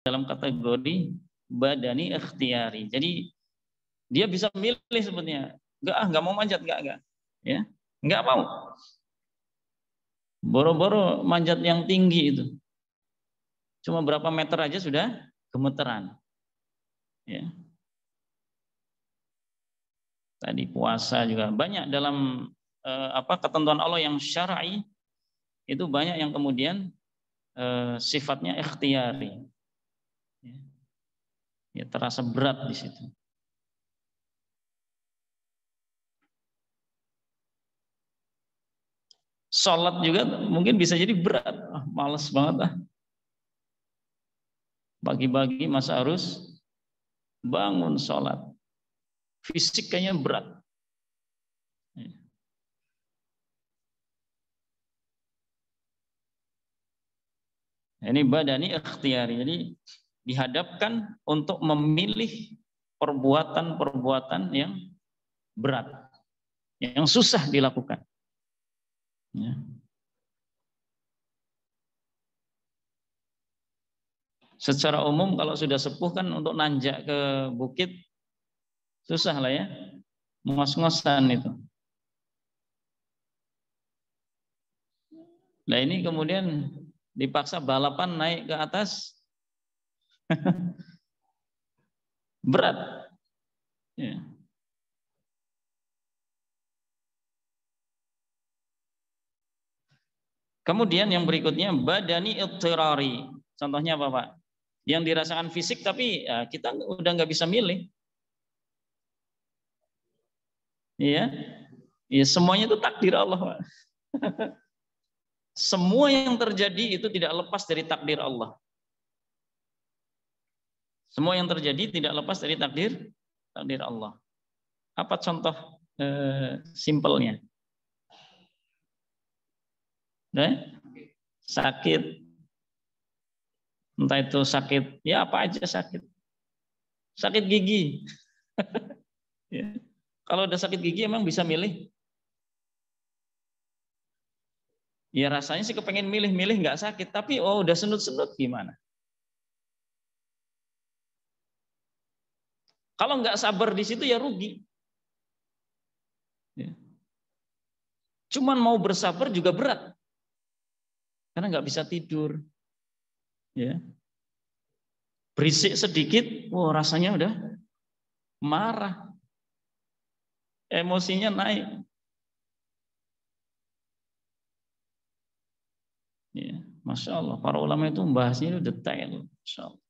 dalam kategori badani ikhtiyari. Jadi dia bisa milih sebetulnya. Enggak mau manjat, enggak. Ya. Enggak mau. Boro-boro manjat yang tinggi itu. Cuma berapa meter aja sudah gemeteran. Ya. Tadi puasa juga banyak dalam ketentuan Allah yang syar'i, itu banyak yang kemudian sifatnya ikhtiyari. Ya, terasa berat di situ. Sholat juga mungkin bisa jadi berat. Males banget. Pagi-pagi masa harus bangun sholat. Fisik kayaknya berat. Ini badani ikhtiyari. Jadi dihadapkan untuk memilih perbuatan-perbuatan yang berat, yang susah dilakukan. Ya. Secara umum kalau sudah sepuh kan untuk nanjak ke bukit susah lah ya, ngos-ngosan itu. Nah ini kemudian dipaksa balapan naik ke atas, berat. Ya. Kemudian yang berikutnya badani ittirari. Contohnya apa Pak? Yang dirasakan fisik tapi ya, kita udah nggak bisa milih. Iya, ya, semuanya itu takdir Allah Pak. Semua yang terjadi itu tidak lepas dari takdir Allah. Semua yang terjadi tidak lepas dari takdir Allah. Apa contoh simpelnya? Sakit, entah itu sakit, ya apa aja sakit gigi. Ya. Kalau udah sakit gigi emang bisa milih? Ya rasanya sih kepengen milih nggak sakit, tapi udah senut-senut gimana? Kalau nggak sabar di situ ya rugi. Ya. Cuman mau bersabar juga berat, karena nggak bisa tidur. Ya. Berisik sedikit, rasanya udah marah, emosinya naik. Ya, Masya Allah, para ulama itu membahasnya itu detail. Masya Allah.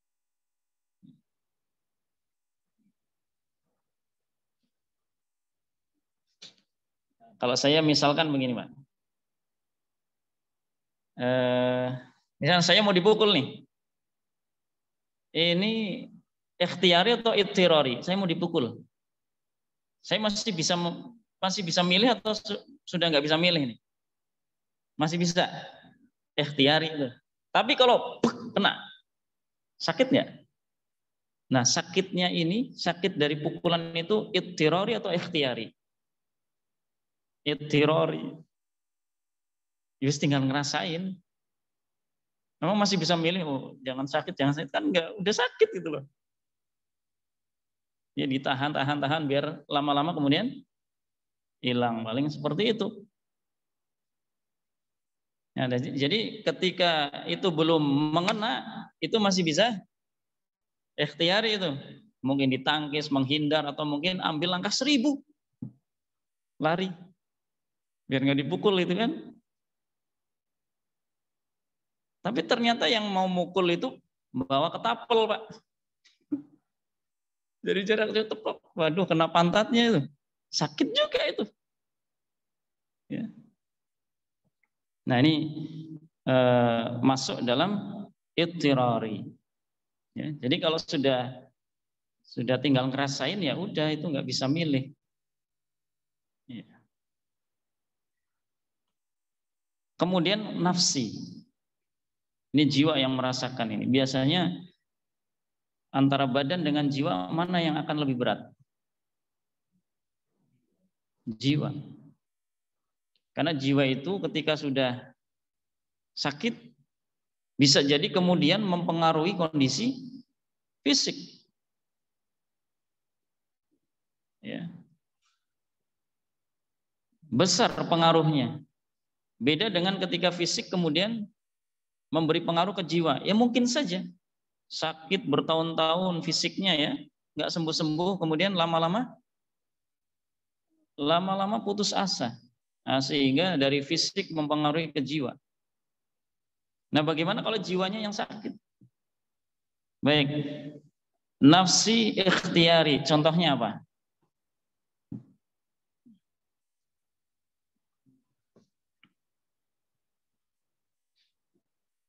Kalau saya misalkan begini Pak, misalnya saya mau dipukul nih, ini ikhtiyari atau ittirari, saya mau dipukul, saya masih bisa milih atau sudah nggak bisa milih nih? Masih bisa, ikhtiyari itu. Tapi kalau kena, sakit nggak? Nah sakitnya ini, sakit dari pukulan itu ittirari atau ikhtiyari? Ittirari. Just tinggal ngerasain. Memang masih bisa milih, jangan sakit kan enggak, udah sakit gitu loh. Ya ditahan biar lama-lama kemudian hilang, paling seperti itu. Nah, jadi ketika itu belum mengena, itu masih bisa ikhtiyari itu. Mungkin ditangkis, menghindar, atau mungkin ambil langkah 1000. Lari. Biar nggak dipukul itu kan. Tapi ternyata yang mau mukul itu bawa ketapel Pak. Dari jarak jauh teplok. Waduh kena pantatnya itu. Sakit juga itu. Ya. Nah ini masuk dalam ittirari. Ya, jadi kalau sudah tinggal ngerasain ya udah itu nggak bisa milih. Ya. Kemudian nafsi. Ini jiwa yang merasakan ini. Biasanya antara badan dengan jiwa mana yang akan lebih berat? Jiwa. Karena jiwa itu ketika sudah sakit Bisa jadi kemudian mempengaruhi kondisi fisik. Ya. Besar pengaruhnya. Beda dengan ketika fisik kemudian memberi pengaruh ke jiwa. Ya mungkin saja sakit bertahun-tahun fisiknya ya, nggak sembuh-sembuh, kemudian lama-lama putus asa. Nah, sehingga dari fisik mempengaruhi ke jiwa. Nah, bagaimana kalau jiwanya yang sakit? Baik, nafsi ikhtiyari, contohnya apa?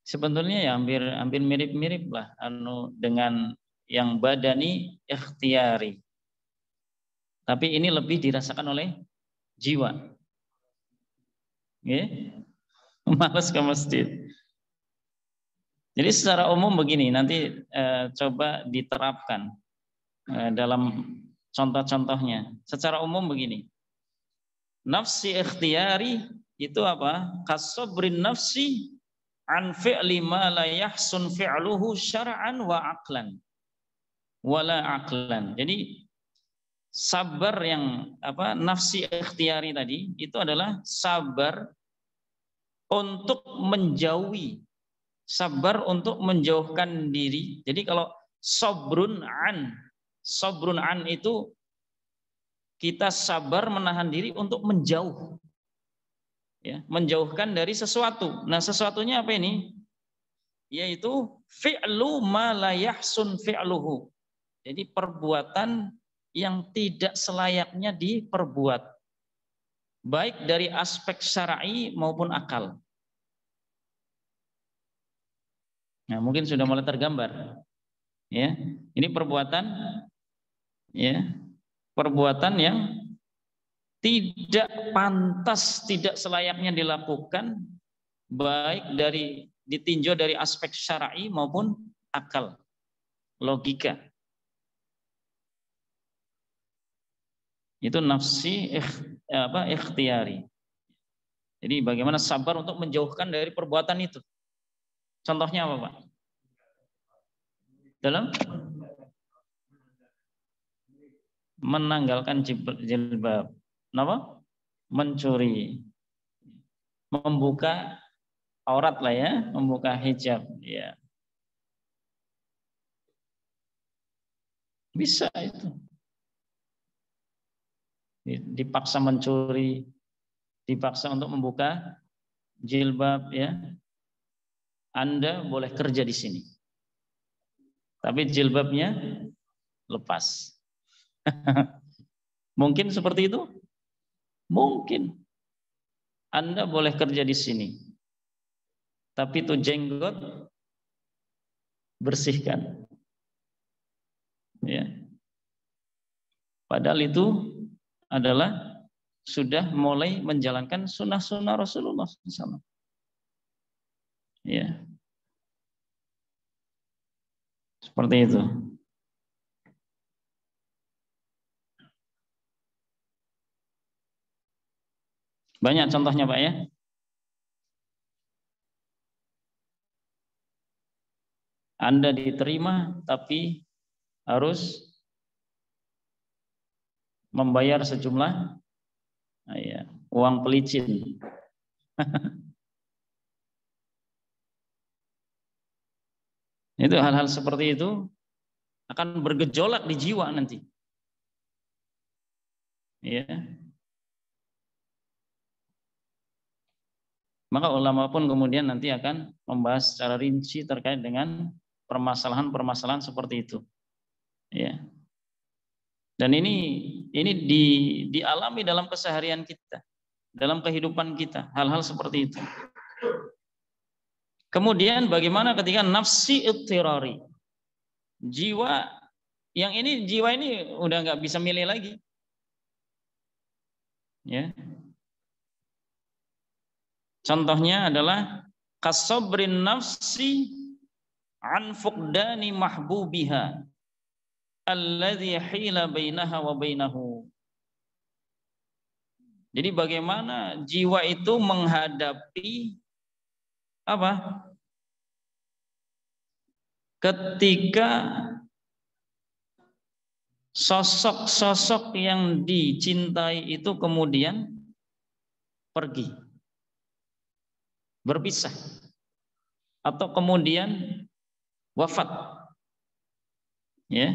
Sebetulnya ya hampir mirip-mirip lah dengan yang badani ikhtiyari. Tapi ini lebih dirasakan oleh jiwa. Malas ke masjid. Jadi secara umum begini, nanti coba diterapkan dalam contoh-contohnya. Secara umum begini, nafsi ikhtiyari itu apa? Kasabrin nafsi an fi'li ma la yahsun fi'luhu syar'an wa aqlan. Wala aqlan. Jadi sabar yang nafsi ikhtiyari tadi itu adalah sabar untuk menjauhi, sabar untuk menjauhkan diri. Jadi kalau sabrun an itu kita sabar menahan diri untuk menjauh, ya, menjauhkan dari sesuatu. Nah, sesuatunya apa ini? Yaitu fi'lu ma la yahsun fi'luhu. Jadi perbuatan yang tidak selayaknya diperbuat, baik dari aspek syar'i maupun akal. Nah, mungkin sudah mulai tergambar. Ya, ini perbuatan yang tidak pantas, tidak selayaknya dilakukan, baik ditinjau dari aspek syar'i maupun akal, logika. Itu nafsi ikhtiyari. Jadi bagaimana sabar untuk menjauhkan dari perbuatan itu. Contohnya apa, Pak? Dalam menanggalkan jilbab. Kenapa? Mencuri. Membuka aurat lah ya, membuka hijab. Ya. Bisa itu. Dipaksa mencuri, dipaksa untuk membuka jilbab ya. Anda boleh kerja di sini. Tapi jilbabnya lepas. Mungkin seperti itu? Mungkin. Anda boleh kerja di sini. Tapi itu jenggot bersihkan. Ya. Padahal itu adalah sudah mulai menjalankan sunnah-sunnah Rasulullah SAW. Ya. Seperti itu. Banyak contohnya, Pak ya. Anda diterima tapi harus membayar sejumlah uang pelicin. Itu hal-hal seperti itu akan bergejolak di jiwa nanti. Ya. Maka ulama pun kemudian nanti akan membahas secara rinci terkait dengan permasalahan-permasalahan seperti itu. Ya. Dan ini dialami dalam keseharian kita, dalam kehidupan kita, hal-hal seperti itu. Kemudian bagaimana ketika nafsi ittirari? Jiwa ini udah nggak bisa milih lagi. Ya. Contohnya adalah kasabrin nafsi an fuqdani mahbubiha alladzi hila bainaha wa bainahu. Jadi bagaimana jiwa itu menghadapi ketika sosok-sosok yang dicintai itu kemudian pergi, berpisah, atau kemudian wafat, ya.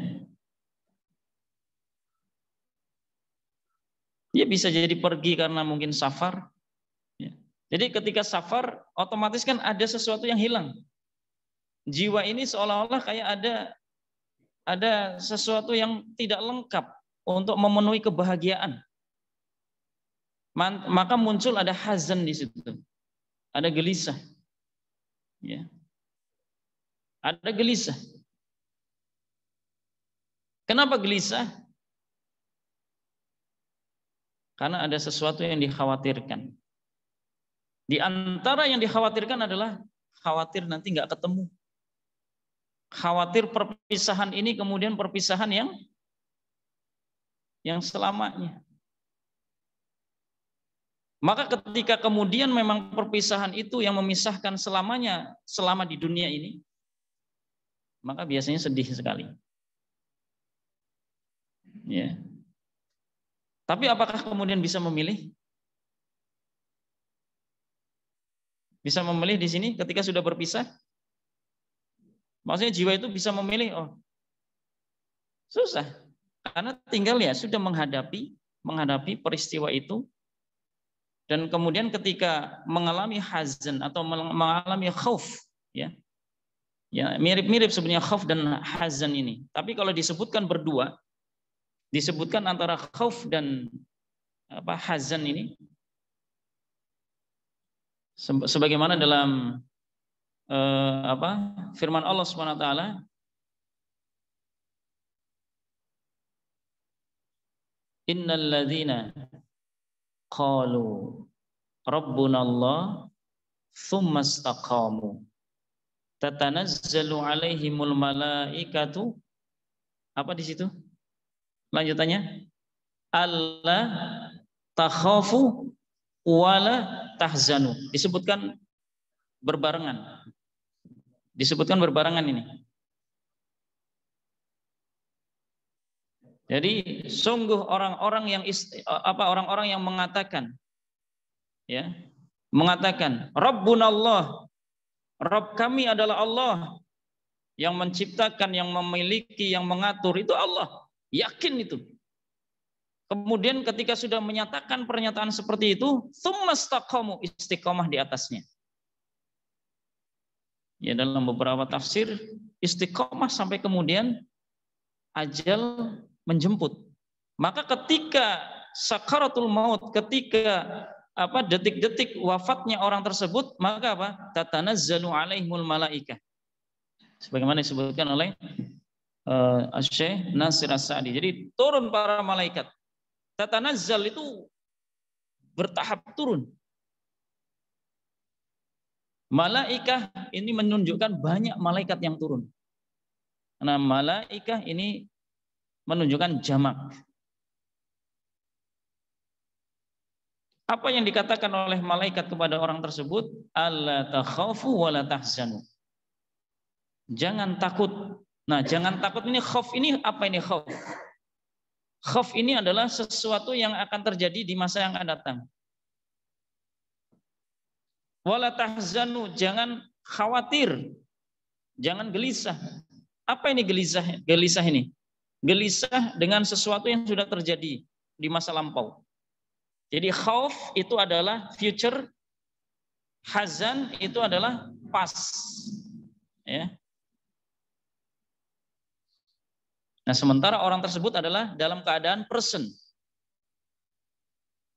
Dia bisa jadi pergi karena mungkin safar, ya. Jadi ketika safar, otomatis kan ada sesuatu yang hilang. Jiwa ini seolah-olah kayak ada sesuatu yang tidak lengkap untuk memenuhi kebahagiaan. Maka muncul ada hazan di situ, ada gelisah, ya. Ada gelisah. Kenapa gelisah? Karena ada sesuatu yang dikhawatirkan. Di antara yang dikhawatirkan adalah khawatir nanti nggak ketemu. Khawatir perpisahan ini kemudian perpisahan yang selamanya. Maka ketika kemudian memang perpisahan itu yang memisahkan selamanya selama di dunia ini, maka biasanya sedih sekali. Ya. Tapi apakah kemudian bisa memilih? Bisa memilih di sini ketika sudah berpisah? Maksudnya jiwa itu bisa memilih, oh susah. Karena tinggal ya sudah menghadapi peristiwa itu, dan kemudian ketika mengalami hazan atau mengalami khauf, ya mirip-mirip sebenarnya khauf dan hazan ini. Tapi kalau disebutkan berdua, disebutkan antara khauf dan hazan ini, sebagaimana dalam firman Allah Subhanahu wa taala, innal ladzina qalu rabbunallah tsumma istaqamu tatanazzalu alaihimul malaikatu, apa di situ lanjutannya, alla takhafu wala tahzanu. Disebutkan berbarengan ini. Jadi sungguh orang-orang yang mengatakan, ya, mengatakan Rabbunallah, Rabb kami adalah Allah yang menciptakan, yang memiliki, yang mengatur, itu Allah. Yakin itu. Kemudian ketika sudah menyatakan pernyataan seperti itu, tsumastaqamu, istiqomah di atasnya. Ya, dalam beberapa tafsir istiqomah sampai kemudian ajal menjemput. Maka ketika sakaratul maut, ketika detik-detik wafatnya orang tersebut, maka apa? Tatanazzalu alaihimul malaikah. Sebagaimana disebutkan oleh Syekh Nasir As-Sa'di. Jadi turun para malaikat. Tatanazzal itu bertahap turun. Malaikah ini menunjukkan banyak malaikat yang turun. Karena malaikah ini menunjukkan jamak. Apa yang dikatakan oleh malaikat kepada orang tersebut? Alla takhafu wa la tahzanu. Jangan takut. Nah, jangan takut ini khauf ini apa ini khauf? Khauf ini adalah sesuatu yang akan terjadi di masa yang akan datang. Wala tahzanu, jangan khawatir. Jangan gelisah. Apa ini gelisah? Gelisah ini. Gelisah dengan sesuatu yang sudah terjadi di masa lampau. Jadi khauf itu adalah future, hazan itu adalah past. Ya. Nah, sementara orang tersebut adalah dalam keadaan present.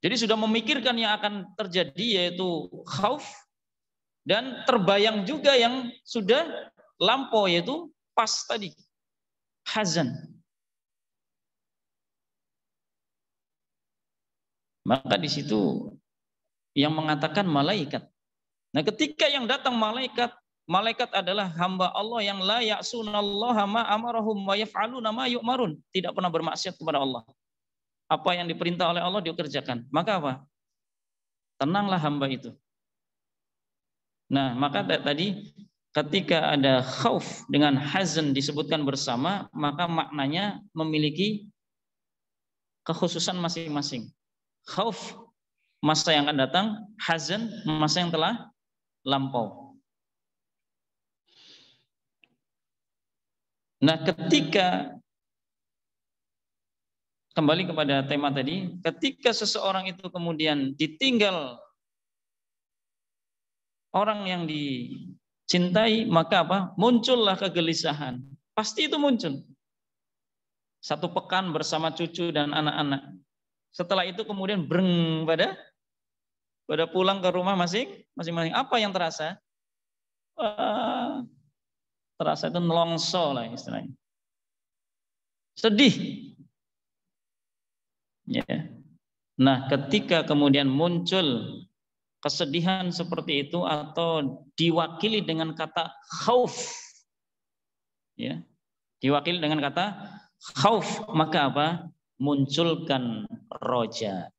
Jadi sudah memikirkan yang akan terjadi, yaitu khauf, dan terbayang juga yang sudah lampau, yaitu pas tadi, hazan. Maka di situ yang mengatakan malaikat. Nah, ketika yang datang malaikat, malaikat adalah hamba Allah yang la ya'sunallaha ma amarahum wa yaf'aluna ma yu'marun. Tidak pernah bermaksiat kepada Allah. Apa yang diperintah oleh Allah dikerjakan. Maka apa? Tenanglah hamba itu. Nah, maka tadi ketika ada khauf dengan hazan disebutkan bersama, maka maknanya memiliki kekhususan masing-masing. Khauf masa yang akan datang, hazan masa yang telah lampau. Nah, ketika kembali kepada tema tadi, ketika seseorang itu kemudian ditinggal orang yang dicintai, maka apa? Muncullah kegelisahan. Pasti itu muncul. 1 pekan bersama cucu dan anak-anak. Setelah itu kemudian breng pada pulang ke rumah masing-masing. Apa yang terasa? Terasa itu nelongso lah istilahnya. Sedih. Ya. Nah, ketika kemudian muncul kesedihan seperti itu atau diwakili dengan kata khauf, ya, diwakili dengan kata khauf, maka apa? Munculkan roja.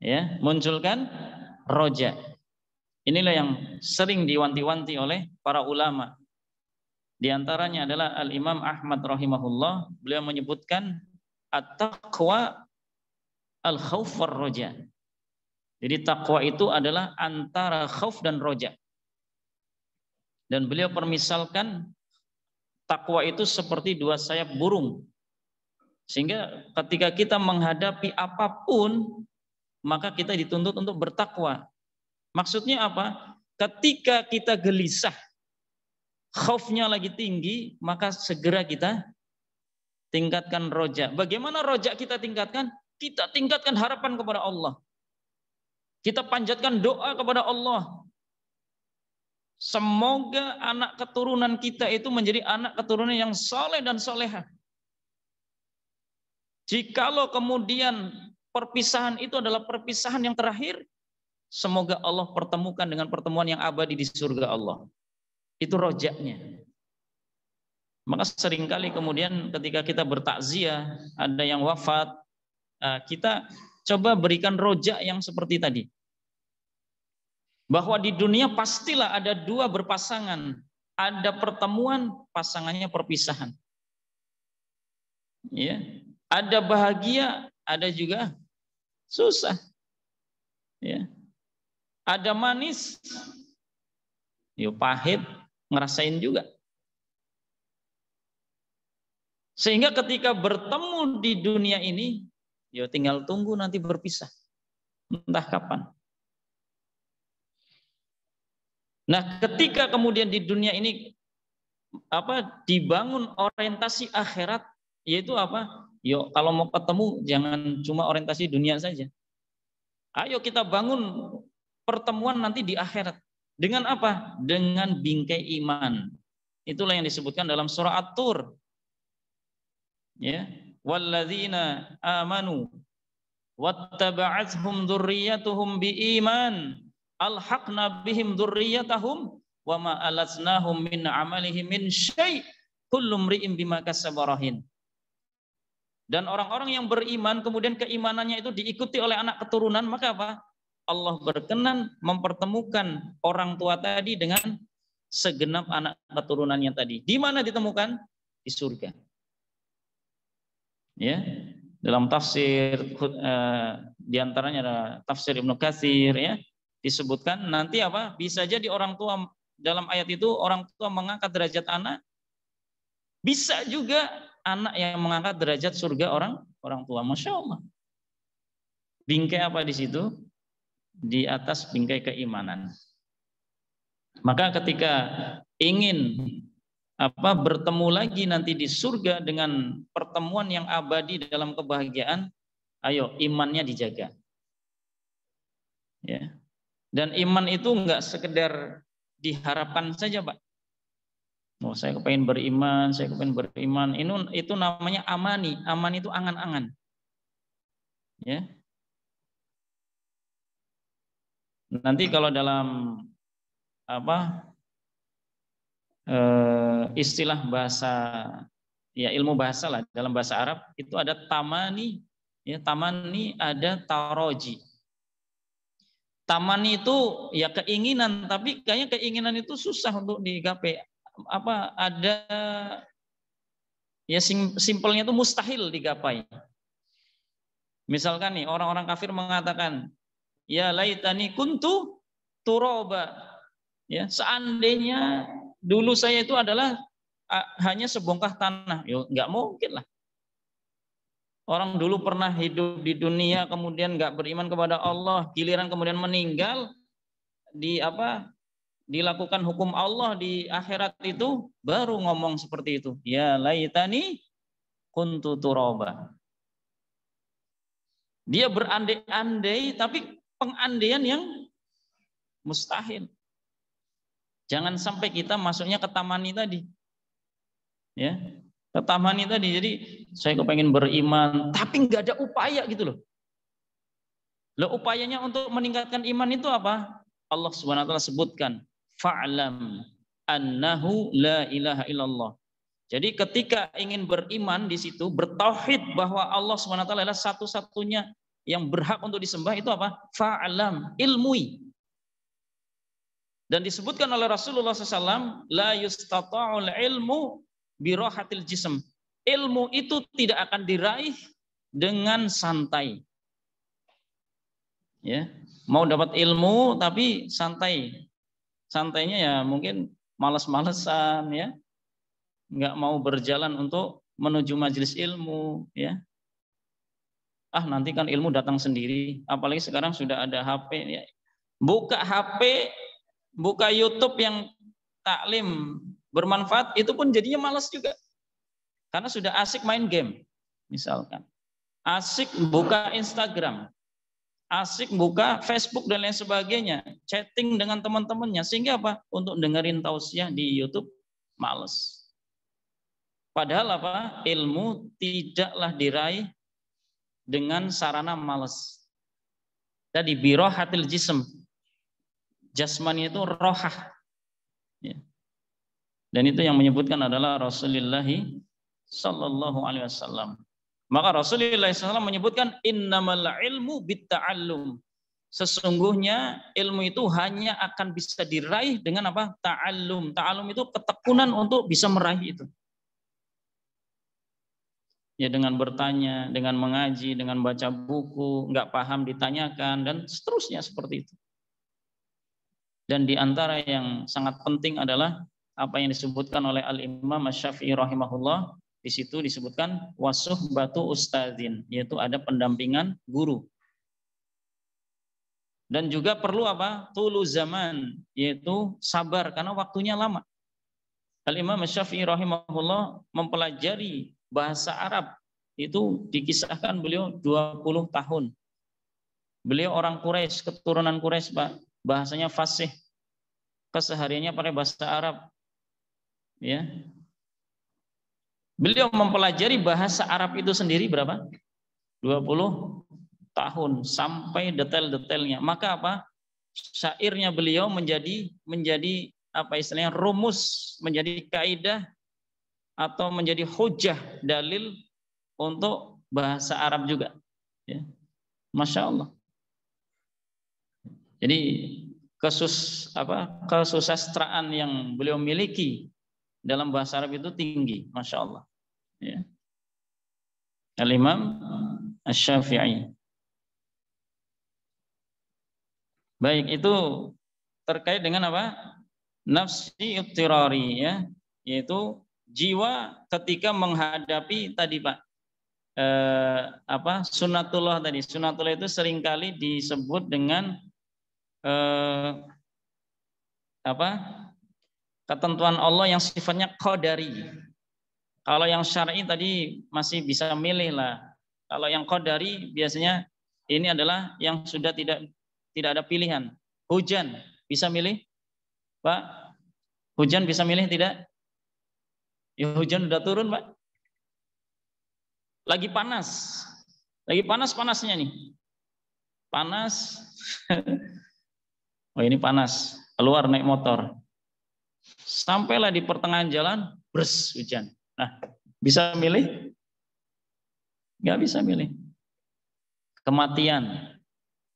Ya, munculkan roja. Inilah yang sering diwanti-wanti oleh para ulama. Di antaranya adalah Al-Imam Ahmad rahimahullah, beliau menyebutkan at-taqwa al-khauf war-roja. Jadi takwa itu adalah antara khauf dan roja. Dan beliau permisalkan takwa itu seperti 2 sayap burung. Sehingga ketika kita menghadapi apapun, maka kita dituntut untuk bertakwa. Maksudnya apa? Ketika kita gelisah, khaufnya lagi tinggi, maka segera kita tingkatkan roja. Bagaimana roja kita tingkatkan? Kita tingkatkan harapan kepada Allah. Kita panjatkan doa kepada Allah. Semoga anak keturunan kita itu menjadi anak keturunan yang soleh dan soleha. Jikalau kemudian perpisahan itu adalah perpisahan yang terakhir, semoga Allah pertemukan dengan pertemuan yang abadi di surga Allah. Itu rojaknya. Maka seringkali kemudian ketika kita bertakziah, ada yang wafat, kita coba berikan rojak yang seperti tadi. Bahwa di dunia pastilah ada 2 berpasangan. Ada pertemuan, pasangannya perpisahan. Ya. Ada bahagia, ada juga susah. Ya. Ada manis, pahit, ngerasain juga. Sehingga ketika bertemu di dunia ini, tinggal tunggu nanti berpisah. Entah kapan. Nah, ketika kemudian di dunia ini dibangun orientasi akhirat, yaitu apa? Kalau mau ketemu jangan cuma orientasi dunia saja. Ayo kita bangun pertemuan nanti di akhirat. Dengan apa? Dengan bingkai iman. Itulah yang disebutkan dalam surah At-Tur. Ya, walladzina amanu wattaba'athum dzurriyyatuhum biiman alhaqna bihim dzurriyyatahum wama alatnahum min amalihim min syai' kullu mri'in bima kasaba rahin. Dan orang-orang yang beriman kemudian keimanannya itu diikuti oleh anak keturunan, maka apa? Allah berkenan mempertemukan orang tua tadi dengan segenap anak keturunannya tadi. Di mana ditemukan? Di surga. Ya, dalam tafsir diantaranya ada tafsir Ibnu Katsir, ya, disebutkan nanti apa? Bisa jadi orang tua dalam ayat itu orang tua mengangkat derajat anak, bisa juga anak yang mengangkat derajat surga orang tua. Masya Allah. Bingkai apa di situ? Di atas bingkai keimanan. Maka ketika ingin bertemu lagi nanti di surga dengan pertemuan yang abadi dalam kebahagiaan, ayo imannya dijaga. Ya. Dan iman itu enggak sekedar diharapkan saja, Pak. Saya kepengen beriman, saya kepengen beriman. Itu namanya amani. Aman itu angan-angan. Ya. Nanti kalau dalam istilah bahasa, ya ilmu bahasa lah, dalam bahasa Arab itu ada tamani, ya tamani, ada taroji. Taman itu ya keinginan, tapi kayaknya keinginan itu susah untuk digapai. Apa ada ya simpelnya itu mustahil digapai. Misalkan nih orang-orang kafir mengatakan, ya laitani kuntu turaba. Ya, seandainya dulu saya itu adalah hanya sebongkah tanah. Ya nggak mungkin lah. Orang dulu pernah hidup di dunia kemudian nggak beriman kepada Allah, giliran kemudian meninggal dilakukan hukum Allah di akhirat itu baru ngomong seperti itu. Ya laitani kuntu turaba. Dia berandai-andai tapi pengandaian yang mustahil. Jangan sampai kita masuknya ke tamani tadi. Ya, ke tamani tadi. Jadi saya kepengen beriman tapi nggak ada upaya gitu loh. Loh, upayanya untuk meningkatkan iman itu apa? Allah Subhanahu wa taala sebutkan, fa'lam annahu la ilaha illallah. Jadi ketika ingin beriman di situ, bertauhid bahwa Allah Subhanahu wa taala adalah satu-satunya yang berhak untuk disembah, itu apa? Fa'lam, ilmui. Dan disebutkan oleh Rasulullah SAW, la yustata'ul ilmu birohatil jism. Ilmu itu tidak akan diraih dengan santai. Ya, mau dapat ilmu tapi santai. Santainya ya mungkin malas-malesan ya. Nggak mau berjalan untuk menuju majelis ilmu ya. Ah, nanti kan ilmu datang sendiri. Apalagi sekarang sudah ada HP ya. Buka HP, buka YouTube yang taklim bermanfaat, itu pun jadinya malas juga. Karena sudah asik main game misalkan. Asik buka Instagram. Asik buka Facebook dan lain sebagainya, chatting dengan teman-temannya, sehingga apa? Untuk dengerin tausiah di YouTube males. Padahal apa? Ilmu tidaklah diraih dengan sarana males. Tadi birohatil jism, jasmani itu rohah. Ya. Dan itu yang menyebutkan adalah Rasulullah Sallallahu Alaihi Wasallam. Maka Rasulullah SAW menyebutkan innamal ilmu bitta'allum. Sesungguhnya ilmu itu hanya akan bisa diraih dengan apa? Ta'allum. Ta'allum itu ketekunan untuk bisa meraih itu. Ya dengan bertanya, dengan mengaji, dengan baca buku, nggak paham ditanyakan, dan seterusnya seperti itu. Dan di antara yang sangat penting adalah apa yang disebutkan oleh Al-Imam Asy-Syafi'i rahimahullah. Di situ disebutkan wasuhbatu ustadzin, yaitu ada pendampingan guru. Dan juga perlu apa? Tulu zaman, yaitu sabar karena waktunya lama. Al-Imam Asy-Syafi'i rahimahullah mempelajari bahasa Arab, itu dikisahkan beliau 20 tahun. Beliau orang Quraisy, keturunan Quraisy, Pak. Bahasanya fasih. Kesehariannya pakai bahasa Arab. Ya. Beliau mempelajari bahasa Arab itu sendiri berapa? 20 tahun sampai detail-detailnya. Maka apa? Syairnya beliau menjadi apa istilahnya rumus, menjadi kaidah atau menjadi hujah dalil untuk bahasa Arab juga. Ya. Masya Allah. Jadi kesusastraan yang beliau miliki dalam bahasa Arab itu tinggi, Masya Allah. Ya. Al-Imam Asy-Syafi'i. Baik, itu terkait dengan apa? Nafsi ittirari, ya, yaitu jiwa ketika menghadapi tadi Pak, sunatullah tadi. Sunatullah itu seringkali disebut dengan ketentuan Allah yang sifatnya qadari. Kalau yang syar'i tadi masih bisa milih lah. Kalau yang qadari biasanya ini adalah yang sudah tidak ada pilihan. Hujan bisa milih, Pak? Hujan bisa milih tidak? Ya, hujan udah turun, Pak. Lagi panas-panasnya nih. Panas. Oh, ini panas. Keluar naik motor. Sampailah di pertengahan jalan, bres hujan. Nah, bisa milih? Nggak bisa milih. Kematian,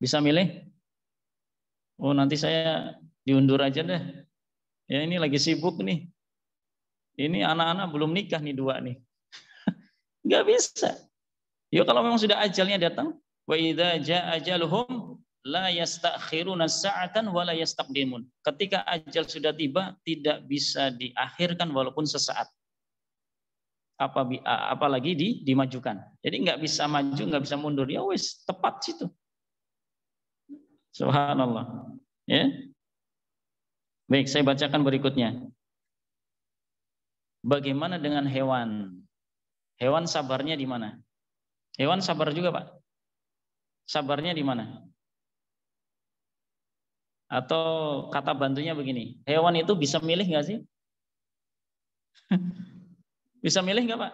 bisa milih? Oh nanti saya diundur aja deh. Ya ini lagi sibuk nih. Ini anak-anak belum nikah nih 2 nih. Nggak bisa. Ya kalau memang sudah ajalnya datang, wa idza jaa ajaluhum la yastakhiruna sa'atan wa la yastaqdimun. Ketika ajal sudah tiba, tidak bisa diakhirkan walaupun sesaat. Apalagi dimajukan. Jadi nggak bisa maju, nggak bisa mundur. Ya wis, tepat situ. Subhanallah. Ya. Baik, saya bacakan berikutnya. Bagaimana dengan hewan? Hewan sabarnya di mana? Hewan sabar juga, Pak. Sabarnya di mana? Atau kata bantunya begini, hewan itu bisa milih nggak sih? Bisa milih nggak, Pak?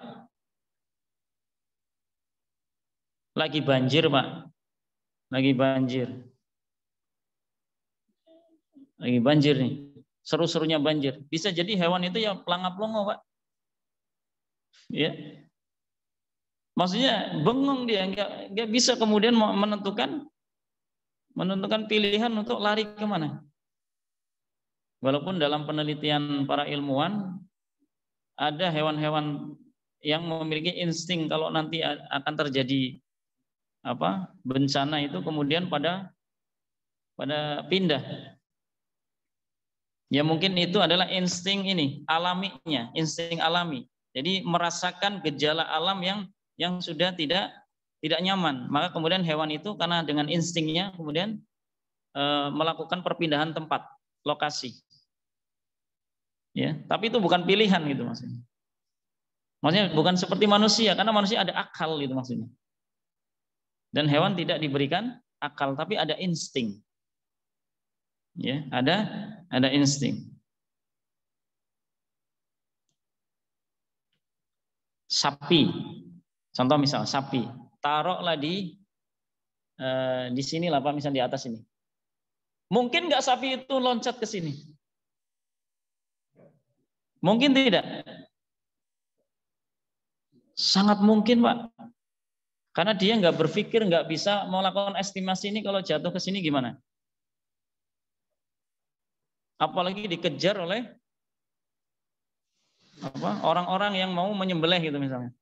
Lagi banjir, Pak. Lagi banjir. Lagi banjir nih. Seru-serunya banjir. Bisa jadi hewan itu ya pelangap-longo, Pak. Ya. Maksudnya bengong dia, nggak bisa kemudian menentukan pilihan untuk lari kemana. Walaupun dalam penelitian para ilmuwan ada hewan-hewan yang memiliki insting kalau nanti akan terjadi bencana itu kemudian pada pindah. Ya mungkin itu adalah insting ini alaminya, insting alami. Jadi merasakan gejala alam yang sudah tidak nyaman. Maka kemudian hewan itu karena dengan instingnya kemudian melakukan perpindahan tempat, lokasi. Ya, tapi itu bukan pilihan gitu maksudnya. Maksudnya bukan seperti manusia, karena manusia ada akal gitu maksudnya. Dan hewan tidak diberikan akal, tapi ada insting. Ya, ada insting. Sapi, contoh misal sapi, taruhlah di sini lah Pak, misal di atas ini. Mungkin nggak sapi itu loncat ke sini? Mungkin tidak. Sangat mungkin Pak. Karena dia nggak berpikir, nggak bisa melakukan estimasi ini kalau jatuh ke sini gimana. Apalagi dikejar oleh orang-orang yang mau menyembelih gitu misalnya.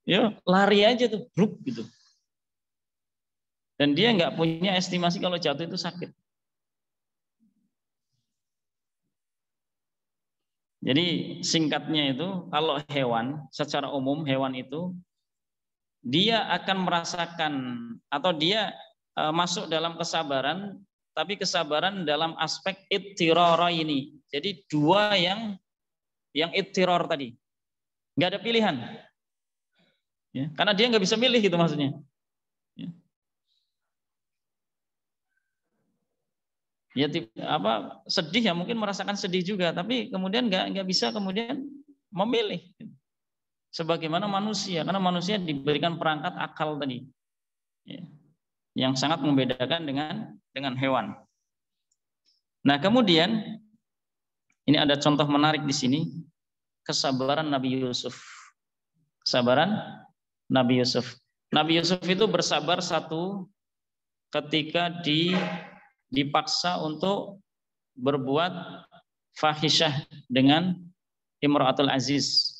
Ya lari aja tuh, bruk gitu. Dan dia nggak punya estimasi kalau jatuh itu sakit. Jadi singkatnya itu kalau hewan, secara umum hewan itu dia akan merasakan atau dia masuk dalam kesabaran, tapi kesabaran dalam aspek ittirara ini. Jadi 2 yang ittirar tadi. Nggak ada pilihan. Ya, karena dia nggak bisa milih gitu maksudnya. Ya. Ya sedih ya mungkin merasakan sedih juga, tapi kemudian nggak bisa kemudian memilih sebagaimana manusia, karena manusia diberikan perangkat akal tadi ya, yang sangat membedakan dengan hewan. Nah kemudian ini ada contoh menarik di sini, kesabaran Nabi Yusuf. Kesabaran Nabi Yusuf. Nabi Yusuf itu bersabar ketika dipaksa untuk berbuat fahisyah dengan Imra'atul Aziz.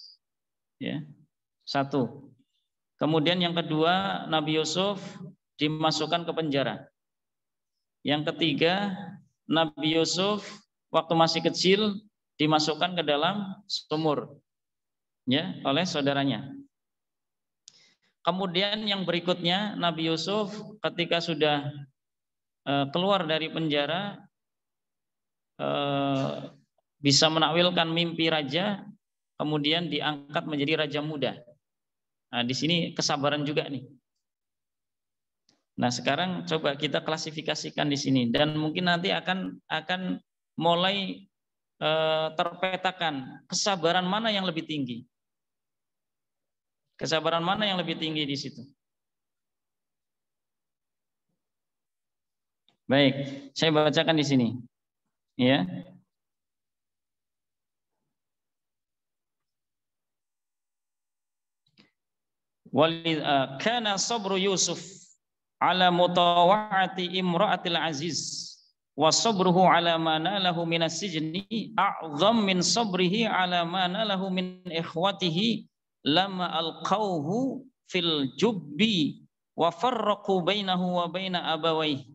Ya. 1. Kemudian yang kedua, Nabi Yusuf dimasukkan ke penjara. Yang ketiga, Nabi Yusuf waktu masih kecil dimasukkan ke dalam sumur ya oleh saudaranya. Kemudian yang berikutnya, Nabi Yusuf ketika sudah keluar dari penjara bisa menakwilkan mimpi raja, kemudian diangkat menjadi raja muda. Nah, di sini kesabaran juga nih. Nah, sekarang coba kita klasifikasikan di sini dan mungkin nanti akan mulai terpetakan kesabaran mana yang lebih tinggi. Kesabaran mana yang lebih tinggi di situ? Baik, saya bacakan di sini. Ya. Kana sabru Yusuf ala mutawa'ati imra'atil aziz wa sabruhu ala ma nalahu minas sijni a'zam min sabrihi ala ma nalahu min ikhwatihi lama alqauhu fil jubbi wa farraqu bainahu wa baina abawayhi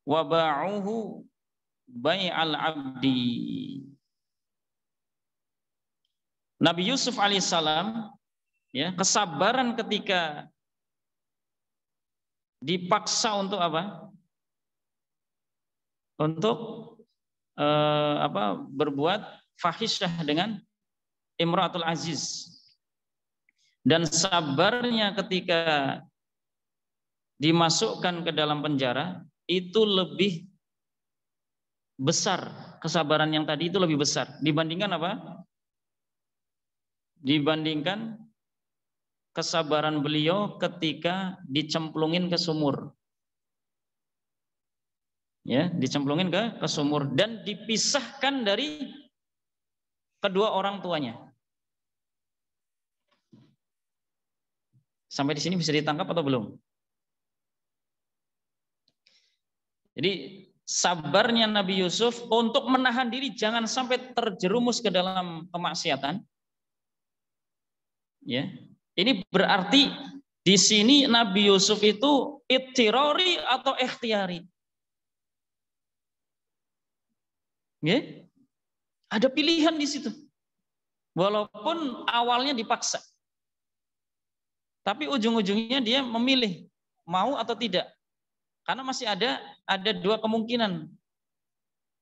wa ba'uhu bai'al abdi. Nabi Yusuf alaihissalam, ya, kesabaran ketika dipaksa untuk apa? Untuk berbuat fahisyah dengan Imratul Aziz. Dan sabarnya ketika dimasukkan ke dalam penjara itu lebih besar, kesabaran yang tadi itu lebih besar dibandingkan apa? Dibandingkan kesabaran beliau ketika dicemplungin ke sumur. Ya, dicemplungin ke sumur dan dipisahkan dari kedua orang tuanya. Sampai di sini bisa ditangkap atau belum? Jadi sabarnya Nabi Yusuf untuk menahan diri jangan sampai terjerumus ke dalam kemaksiatan. Ya, ini berarti di sini Nabi Yusuf itu ittirari atau ikhtiari. Ya, ada pilihan di situ. Walaupun awalnya dipaksa. Tapi ujung-ujungnya dia memilih mau atau tidak. Karena masih ada dua kemungkinan.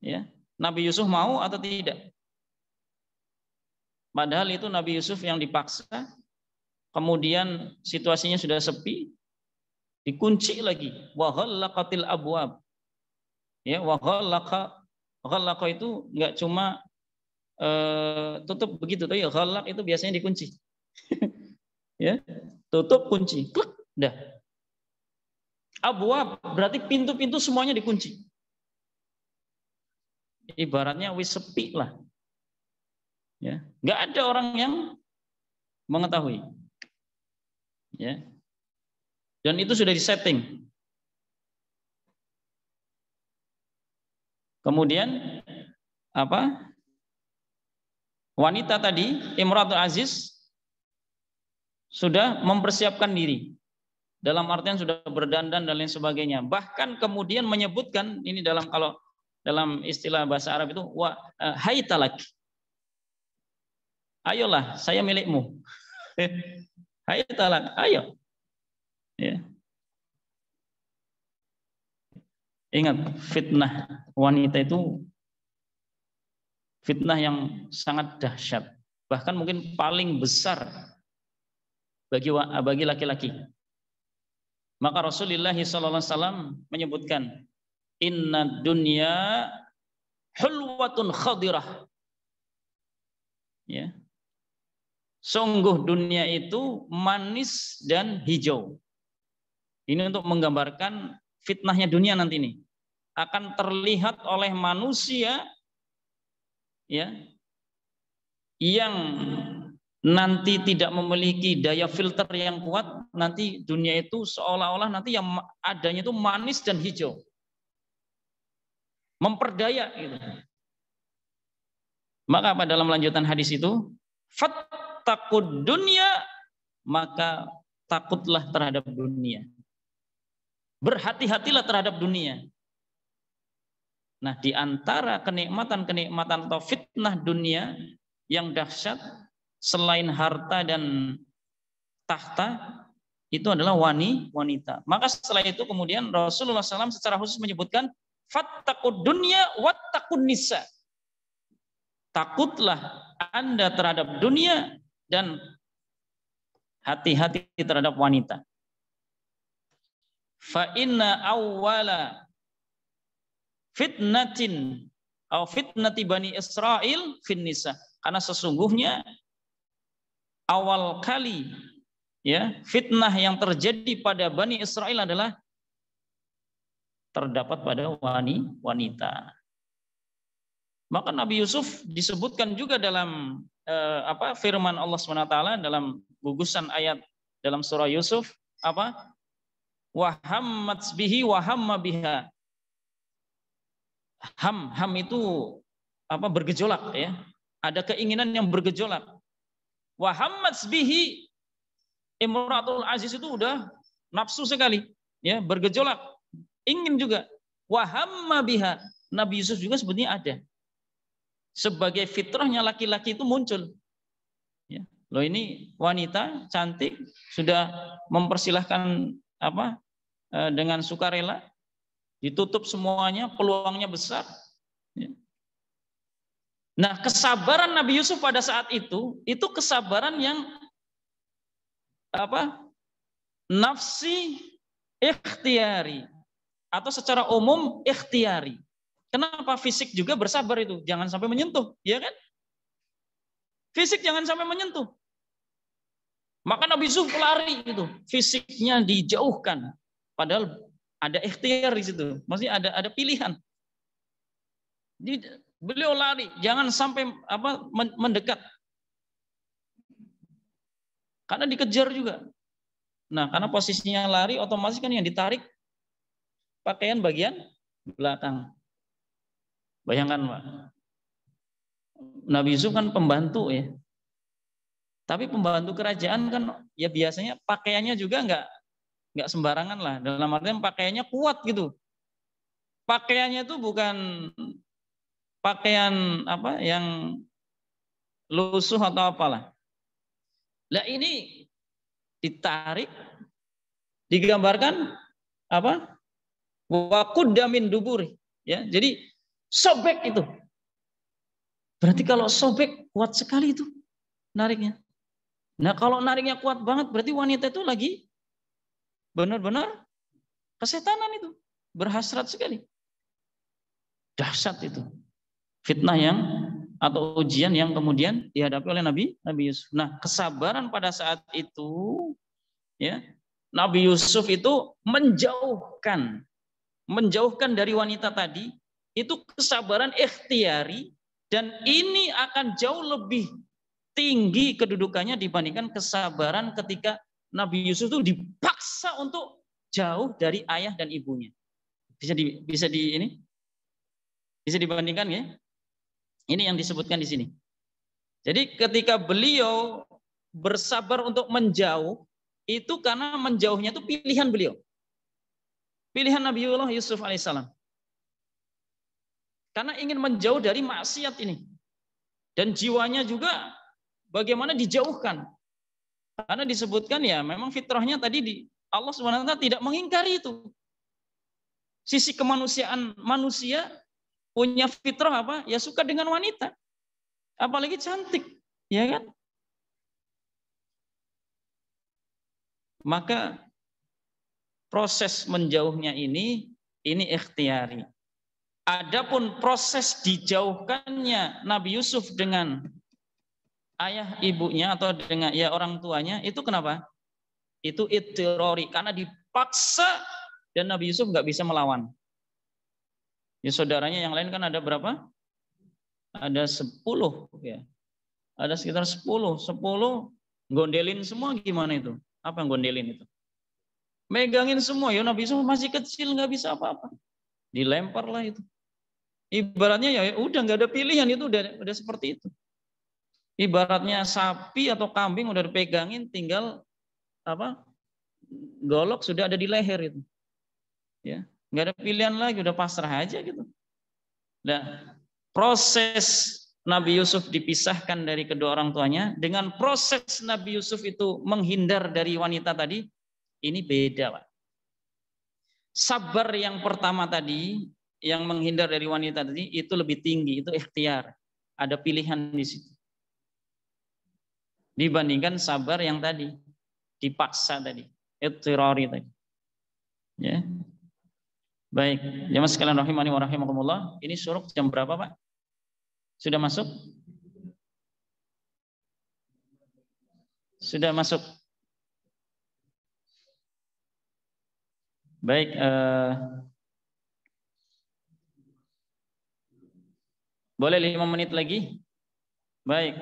Ya, Nabi Yusuf mau atau tidak. Padahal itu Nabi Yusuf yang dipaksa, kemudian situasinya sudah sepi, dikunci lagi. Wa ghallaqatil abwab. Ya, wa ghallaqa itu enggak cuma tutup begitu, tapi ghallaq itu biasanya dikunci. Ya, tutup kunci, klik, dah. Abwab berarti pintu-pintu semuanya dikunci. Ibaratnya wis sepi lah. Ya, nggak ada orang yang mengetahui. Ya. Dan itu sudah disetting. Kemudian apa? Wanita tadi, Imratul Aziz, sudah mempersiapkan diri. Dalam artian sudah berdandan dan lain sebagainya. Bahkan kemudian menyebutkan ini kalau dalam istilah bahasa Arab itu hai talak. Ayolah, saya milikmu. Hai talak, ayo. Ya. Ingat, fitnah wanita itu fitnah yang sangat dahsyat. Bahkan mungkin paling besar bagi laki-laki. Maka Rasulullah SAW menyebutkan, inna dunya hulwatun khadirah. Ya. Sungguh dunia itu manis dan hijau. Ini untuk menggambarkan fitnahnya dunia nanti ini. Akan terlihat oleh manusia, ya, yang nanti tidak memiliki daya filter yang kuat, nanti dunia itu seolah-olah nanti yang adanya itu manis dan hijau. Memperdaya gitu. Maka apa dalam lanjutan hadis itu? Fattaqud dunya, maka takutlah terhadap dunia. Berhati-hatilah terhadap dunia. Nah, di antara kenikmatan-kenikmatan atau fitnah dunia yang dahsyat selain harta dan tahta itu adalah wanita. Maka setelah itu kemudian Rasulullah SAW secara khusus menyebutkan fattaqud dunya wattaqun nisa. Takutlah Anda terhadap dunia dan hati-hati terhadap wanita. Fa inna awwala fitnatin atau fitnati Bani Israil fin nisa. Karena sesungguhnya awal kali, ya, fitnah yang terjadi pada Bani Israel adalah terdapat pada wanita. Maka Nabi Yusuf disebutkan juga dalam firman Allah SWT dalam gugusan ayat dalam surah Yusuf, wa hammat bihi wa hamma biha. Ham itu apa, bergejolak ya. Ada keinginan yang bergejolak. Wa hammat bihi, Imratul Aziz itu udah nafsu sekali, ya, bergejolak, ingin juga. Wa hamma biha, Nabi Yusuf juga sebetulnya ada. Sebagai fitrahnya laki-laki itu muncul. Ya. Loh, ini wanita cantik sudah mempersilahkan apa, dengan sukarela, ditutup semuanya, peluangnya besar. Ya. Nah, kesabaran Nabi Yusuf pada saat itu kesabaran yang apa? Nafsi ikhtiari, atau secara umum ikhtiari. Kenapa fisik juga bersabar itu? Jangan sampai menyentuh, ya kan? Fisik jangan sampai menyentuh. Maka Nabi Yusuf lari itu, fisiknya dijauhkan. Padahal ada ikhtiar di situ, maksudnya ada pilihan. Beliau lari, jangan sampai apa, mendekat. Karena dikejar juga. Nah, karena posisinya lari, otomatis kan yang ditarik pakaian bagian belakang. Bayangkan, Pak. Nabi Yusuf kan pembantu ya. Tapi pembantu kerajaan kan ya biasanya pakaiannya juga nggak sembarangan lah. Dalam artian pakaiannya kuat gitu. Pakaiannya itu bukan pakaian apa yang lusuh atau apalah. Lah ini ditarik, digambarkan apa? Wa qudda min duburi, ya. Jadi sobek itu. Berarti kalau sobek kuat sekali itu nariknya. Nah, kalau nariknya kuat banget berarti wanita itu lagi benar-benar kesetanan itu, berhasrat sekali. Dahsyat itu. Fitnah yang atau ujian yang kemudian dihadapi oleh Nabi Yusuf. Nah, kesabaran pada saat itu ya, Nabi Yusuf itu menjauhkan dari wanita tadi, itu kesabaran ikhtiari, dan ini akan jauh lebih tinggi kedudukannya dibandingkan kesabaran ketika Nabi Yusuf itu dipaksa untuk jauh dari ayah dan ibunya. Bisa dibandingkan ya. Ini yang disebutkan di sini. Jadi ketika beliau bersabar untuk menjauh, itu karena menjauhnya itu pilihan beliau. Pilihan Nabiullah Yusuf alaihissalam. Karena ingin menjauh dari maksiat ini. Dan jiwanya juga bagaimana dijauhkan. Karena disebutkan ya memang fitrahnya tadi Allah SWT tidak mengingkari itu. Sisi kemanusiaan manusia punya fitrah apa? Ya suka dengan wanita. Apalagi cantik, ya kan? Maka proses menjauhnya ini ikhtiari. Adapun proses dijauhkannya Nabi Yusuf dengan ayah ibunya atau dengan ya orang tuanya, itu kenapa? Itu ittirori, karena dipaksa dan Nabi Yusuf nggak bisa melawan. Ya, saudaranya yang lain kan ada berapa? Ada 10 ya. Ada sekitar 10 gondelin semua, gimana itu? Apa yang gondelin itu? Megangin semua, ya Nabi Yusuf masih kecil nggak bisa apa-apa. Dilempar lah itu. Ibaratnya ya udah nggak ada pilihan, itu udah seperti itu. Ibaratnya sapi atau kambing udah dipegangin, tinggal apa? Golok sudah ada di leher itu. Ya, nggak ada pilihan lagi, udah pasrah aja gitu. Nah, proses Nabi Yusuf dipisahkan dari kedua orang tuanya dengan proses Nabi Yusuf itu menghindar dari wanita tadi, ini beda, Pak. Sabar yang pertama tadi, yang menghindar dari wanita tadi, itu lebih tinggi, itu ikhtiar. Ada pilihan di situ. Dibandingkan sabar yang tadi, dipaksa tadi, ittirari tadi. Ya. Baik, jamaah sekalian rahimani wa rahimakumullah. Ini syuruk jam berapa, Pak? Sudah masuk? Sudah masuk. Baik, boleh 5 menit lagi? Baik.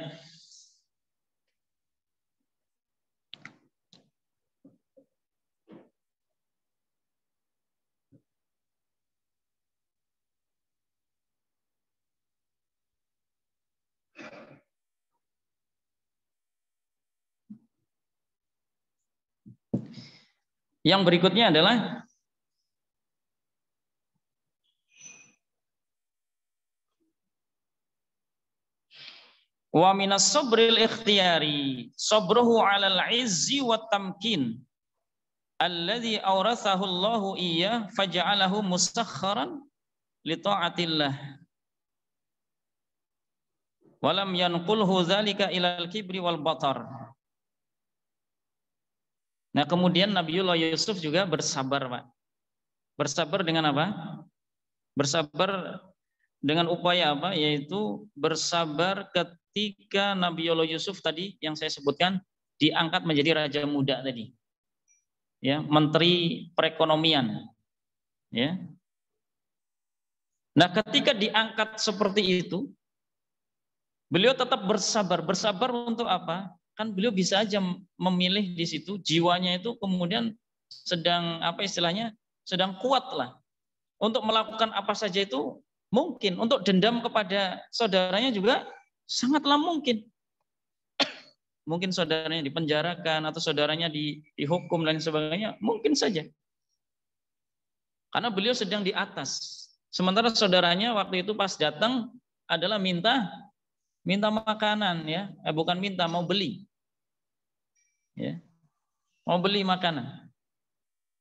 Yang berikutnya adalah wa minas sabril ikhtiyari sabruhu 'alal 'izzi wat tamkin alladzi awrathahu Allahu iyyah faja'alahu mustakharan li ta'atillah wa lam yanqulhu dzalika ilal kibri wal batar. Nah, kemudian Nabiullah Yusuf juga bersabar, Pak. Bersabar dengan apa? Bersabar dengan upaya apa? Yaitu bersabar ketika Nabiullah Yusuf tadi yang saya sebutkan diangkat menjadi raja muda tadi. Ya, menteri perekonomian. Ya. Nah, ketika diangkat seperti itu, beliau tetap bersabar. Bersabar untuk apa? Kan beliau bisa aja memilih di situ, jiwanya itu kemudian sedang apa istilahnya, sedang kuat lah untuk melakukan apa saja itu mungkin. Untuk dendam kepada saudaranya juga sangatlah mungkin. Mungkin saudaranya dipenjarakan atau saudaranya dihukum dan sebagainya, mungkin saja. Karena beliau sedang di atas. Sementara saudaranya waktu itu pas datang adalah minta makanan, ya, bukan minta, mau beli, ya, mau beli makanan.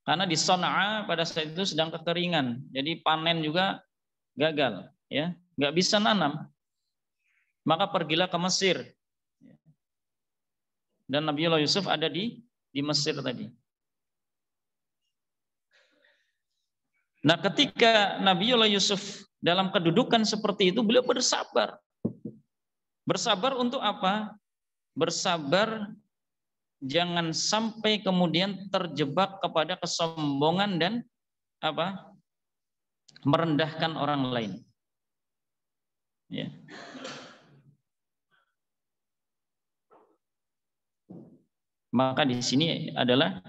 Karena di Sana'a pada saat itu sedang kekeringan, jadi panen juga gagal, ya, nggak bisa nanam. Maka pergilah ke Mesir, dan Nabiullah Yusuf ada di Mesir tadi. Nah, ketika Nabiullah Yusuf dalam kedudukan seperti itu, beliau bersabar. Bersabar untuk apa? Bersabar jangan sampai kemudian terjebak kepada kesombongan dan apa? Merendahkan orang lain. Ya. Maka di sini adalah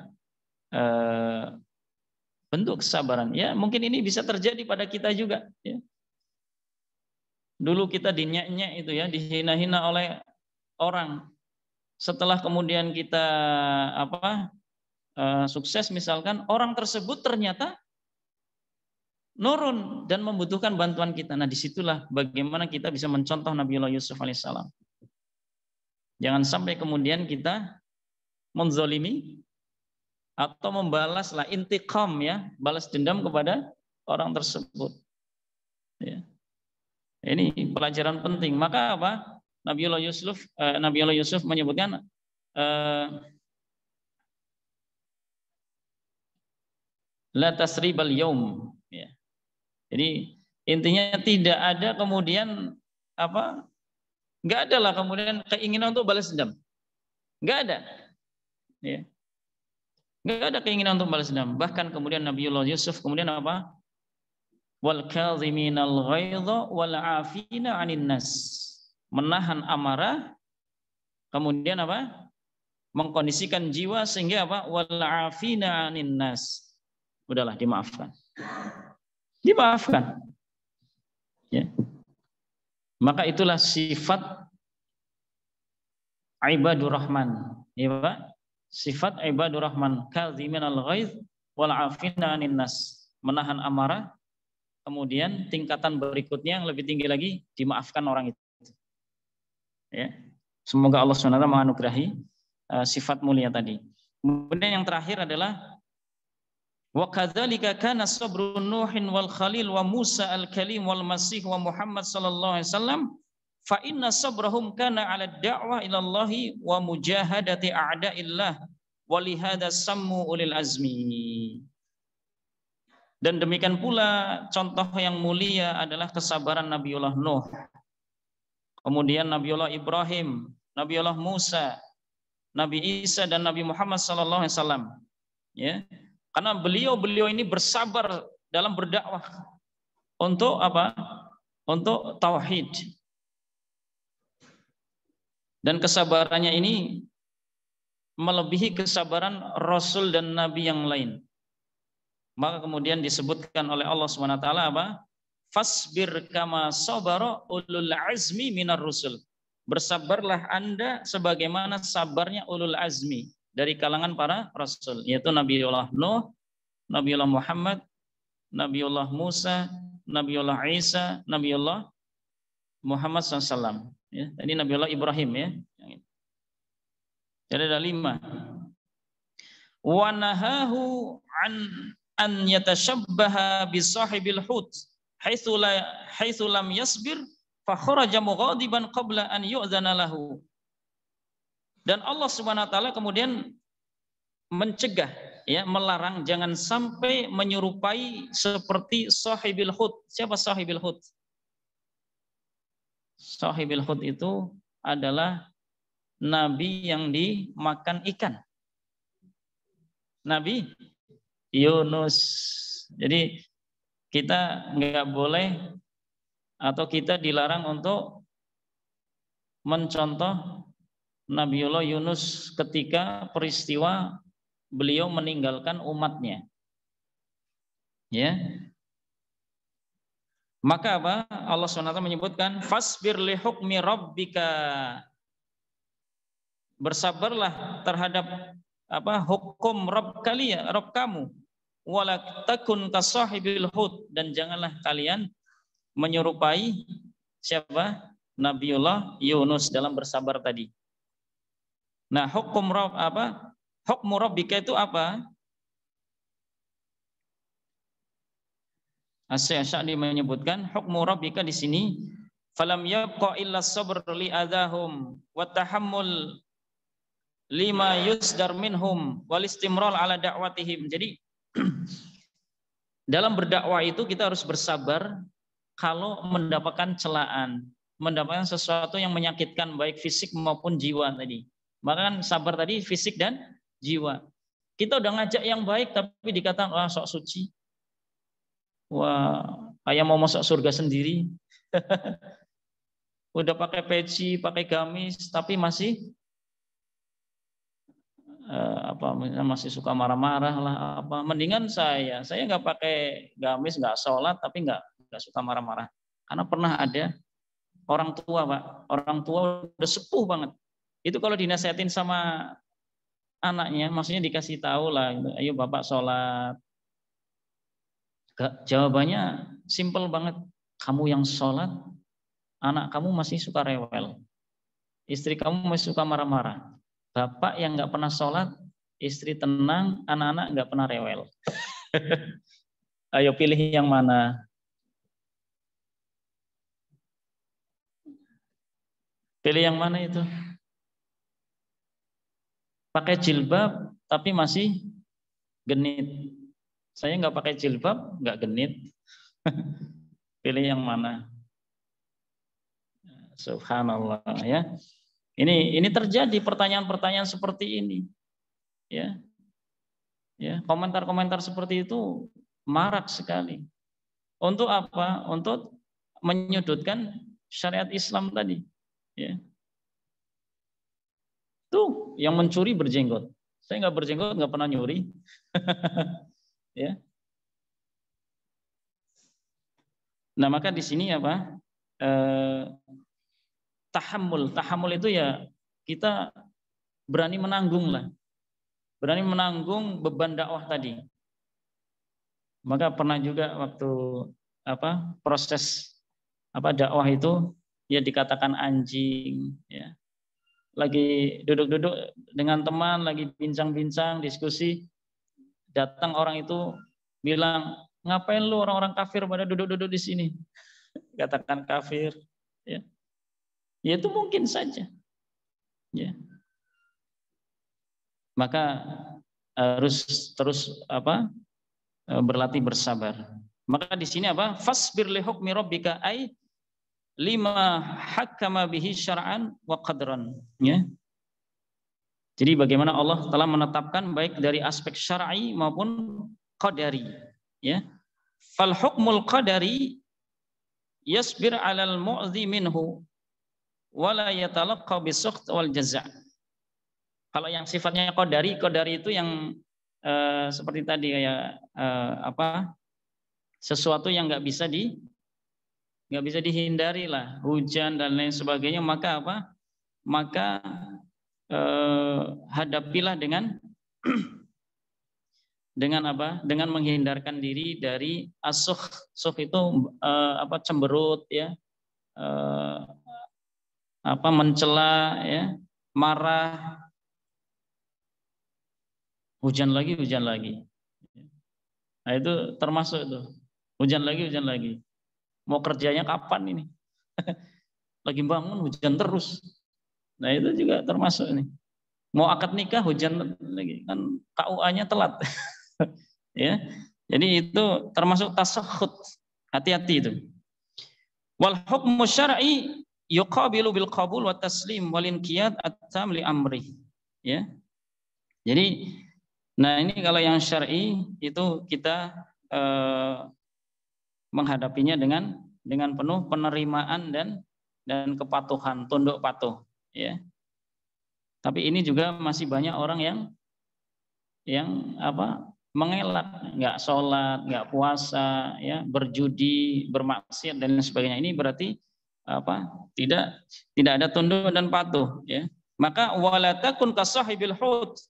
bentuk kesabaran. Ya, mungkin ini bisa terjadi pada kita juga. Ya. Dulu kita dinyek-nyek itu ya, dihina-hina oleh orang. Setelah kemudian kita sukses misalkan, orang tersebut ternyata nurun dan membutuhkan bantuan kita. Nah, disitulah bagaimana kita bisa mencontoh Nabiullah Yusuf alaihissalam. Jangan sampai kemudian kita menzalimi atau membalaslah intiqam, ya, balas dendam kepada orang tersebut. Ya. Ini pelajaran penting. Maka apa? Nabiullah Yusuf menyebutkan la tasribal yaum. Ya. Jadi intinya tidak ada kemudian apa? Enggak ada lah kemudian keinginan untuk balas dendam. Enggak ada. Ya. Enggak ada keinginan untuk balas dendam. Bahkan kemudian Nabiullah Yusuf kemudian apa? Wal kadhiminal ghaidha wal 'afina 'anil nas. Menahan amarah, kemudian apa? Mengkondisikan jiwa sehingga apa? Wal 'afina 'anil nas. Udahlah, dimaafkan. Dimaafkan. Ya. Maka itulah sifat ibadur rahman. Ya, Pak? Sifat ibadur rahman, kadhiminal ghaidh wal 'afina 'anil nas. Menahan amarah. Kemudian tingkatan berikutnya yang lebih tinggi lagi, dimaafkan orang itu. Ya. Semoga Allah SWT menganugerahi sifat mulia tadi. Kemudian yang terakhir adalah wa kadzalika kana sabru Nuhin wal Khalil wa Musa al-Kalim wal Masih wa Muhammad sallallahu alaihi wasallam fa inna sabrahum kana 'ala ad-da'wah ila Allah wa mujahadati a'da'illah wa li hadza sammu ulil azmi. Dan demikian pula contoh yang mulia adalah kesabaran Nabiullah Nuh. Kemudian Nabiullah Ibrahim, Nabiullah Musa, Nabi Isa dan Nabi Muhammad sallallahu alaihi wasallam. Ya. Karena beliau ini bersabar dalam berdakwah untuk apa? Untuk tauhid. Dan kesabarannya ini melebihi kesabaran rasul dan nabi yang lain. Maka kemudian disebutkan oleh Allah SWT apa? Fasbir kama sabara ulul azmi minar rusul. Bersabarlah Anda sebagaimana sabarnya ulul azmi. dari kalangan para rasul, yaitu Nabiullah Nuh, Nabiullah Muhammad, Nabiullah Musa, Nabiullah Isa, Nabiullah Muhammad SAW. Ya, tadi Nabiullah Ibrahim ya. Jadi ada 5. Wa nahahu an yatashabbaha bi sahibil hut haitsu lam yasbir fa kharaja mughadiban qabla an yu'zana lahu. Dan Allah Subhanahu wa taala kemudian mencegah, ya, melarang jangan sampai menyerupai seperti sahibil hut. Siapa sahibil hut? Sahibil hut itu adalah nabi yang dimakan ikan. Nabi Yunus. Jadi kita nggak boleh atau kita dilarang untuk mencontoh Nabiullah Yunus ketika peristiwa beliau meninggalkan umatnya. Ya. Maka apa? Allah SWT menyebutkan fasbir li hukmi rabbika. Bersabarlah terhadap hukum Rabb kalian, Rabb kamu. Wala takun kasahibil hut, dan janganlah kalian menyerupai siapa? Nabiullah Yunus dalam bersabar tadi. Nah, hukum Rabb hukmu rabbika itu apa? Asy-Sya'di menyebutkan hukmu rabbika di sini falam yabqa illa sabr li adahum wa tahammul lima yusdar minhum wal istimrar ala da'watihim. Jadi dalam berdakwah itu kita harus bersabar kalau mendapatkan celaan, mendapatkan sesuatu yang menyakitkan baik fisik maupun jiwa tadi. Maka kan sabar tadi fisik dan jiwa. Kita udah ngajak yang baik tapi dikatakan wah sok suci. Wah, kayak mau masuk surga sendiri. Udah pakai peci, pakai gamis tapi masih masih suka marah-marah lah mendingan saya nggak pakai gamis, nggak sholat tapi nggak suka marah-marah. Karena pernah ada orang tua, Pak, orang tua udah sepuh banget, itu kalau dinasihatin sama anaknya, maksudnya dikasih tahu lah, ayo bapak sholat, jawabannya simple banget, kamu yang sholat, anak kamu masih suka rewel, istri kamu masih suka marah-marah. Bapak yang nggak pernah sholat, istri tenang, anak-anak nggak pernah rewel. Ayo pilih yang mana? Pilih yang mana itu? Pakai jilbab tapi masih genit. Saya nggak pakai jilbab, nggak genit. Pilih yang mana? Subhanallah ya. Ini terjadi pertanyaan-pertanyaan seperti ini, ya, komentar-komentar seperti itu marak sekali. Untuk apa? Untuk menyudutkan syariat Islam tadi, ya. Tuh yang mencuri berjenggot, saya nggak berjenggot, nggak pernah nyuri, ya. Nah maka di sini apa? Tahammul itu ya kita berani menanggung lah, berani menanggung beban dakwah tadi. Maka pernah juga waktu proses dakwah itu ya dikatakan anjing, ya. Lagi duduk-duduk dengan teman, lagi bincang-bincang, diskusi, datang orang itu bilang, ngapain lu orang-orang kafir pada duduk-duduk di sini? Katakan kafir, ya. Ya itu mungkin saja, ya. Maka harus terus berlatih bersabar. Maka di sini fasbir li hukmi rabbika ay lima hakama bihi syar'an wa qadran, ya. Jadi bagaimana Allah telah menetapkan baik dari aspek syar'i maupun qadari, ya. Fal hukmul qadari yasbir 'alal mu'dhi minhu wala yatalaqqa bisukht wal jaza'. Kalau yang sifatnya qadari itu yang seperti tadi kayak sesuatu yang nggak bisa dihindari lah, hujan dan lain sebagainya, maka hadapilah dengan dengan apa? Dengan menghindarkan diri dari asukh. Sukh itu cemberut ya, mencela ya, marah, hujan lagi. Nah, itu termasuk itu. Hujan lagi. Mau kerjanya kapan ini? Lagi bangun hujan terus. Nah, itu juga termasuk ini. Mau akad nikah hujan lagi, kan KUA-nya telat. Ya. Jadi itu termasuk tasakhut. Hati-hati itu. Wal hukmu syar'i yuqabilu bil qabul wa taslim wal inqiyad at-tam li amri. Ya. Jadi nah ini kalau yang syar'i itu kita menghadapinya dengan penuh penerimaan dan kepatuhan, tunduk patuh, ya. Tapi ini juga masih banyak orang yang mengelak, nggak sholat, nggak puasa, ya, berjudi, bermaksiat dan lain sebagainya. Ini berarti tidak ada tunduk dan patuh, ya. Maka wala takun kasahibil hut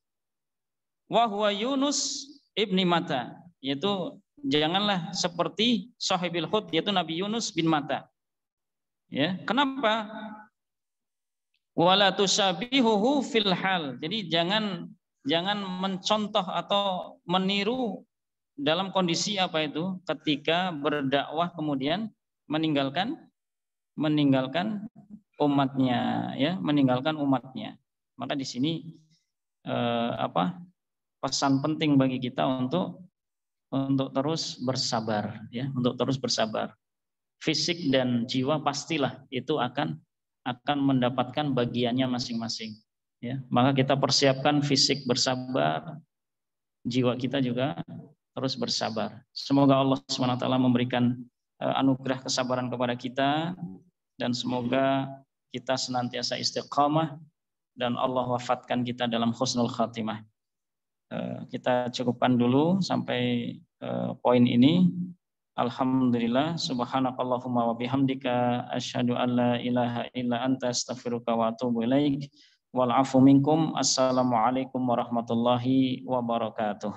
wa huwa Yunus ibni Matta, yaitu janganlah seperti sahibil hut, yaitu Nabi Yunus bin Matta. Ya, kenapa? Wala tusabihuhu fil hal. Jadi jangan mencontoh atau meniru dalam kondisi ketika berdakwah kemudian meninggalkan umatnya, ya, meninggalkan umatnya. Maka di sini pesan penting bagi kita untuk terus bersabar, ya, untuk terus bersabar. Fisik dan jiwa pastilah itu akan mendapatkan bagiannya masing-masing, ya. Maka kita persiapkan fisik bersabar, jiwa kita juga terus bersabar. Semoga Allah SWT memberikan anugerah kesabaran kepada kita, dan semoga kita senantiasa istiqamah dan Allah wafatkan kita dalam husnul khatimah. Kita cukupkan dulu sampai poin ini. Alhamdulillah, subhanakallahumma wa bihamdika asyhadu an la ilaha illa anta astaghfiruka wa atubu ilaik. Wal afu minkum. Assalamualaikum warahmatullahi wabarakatuh.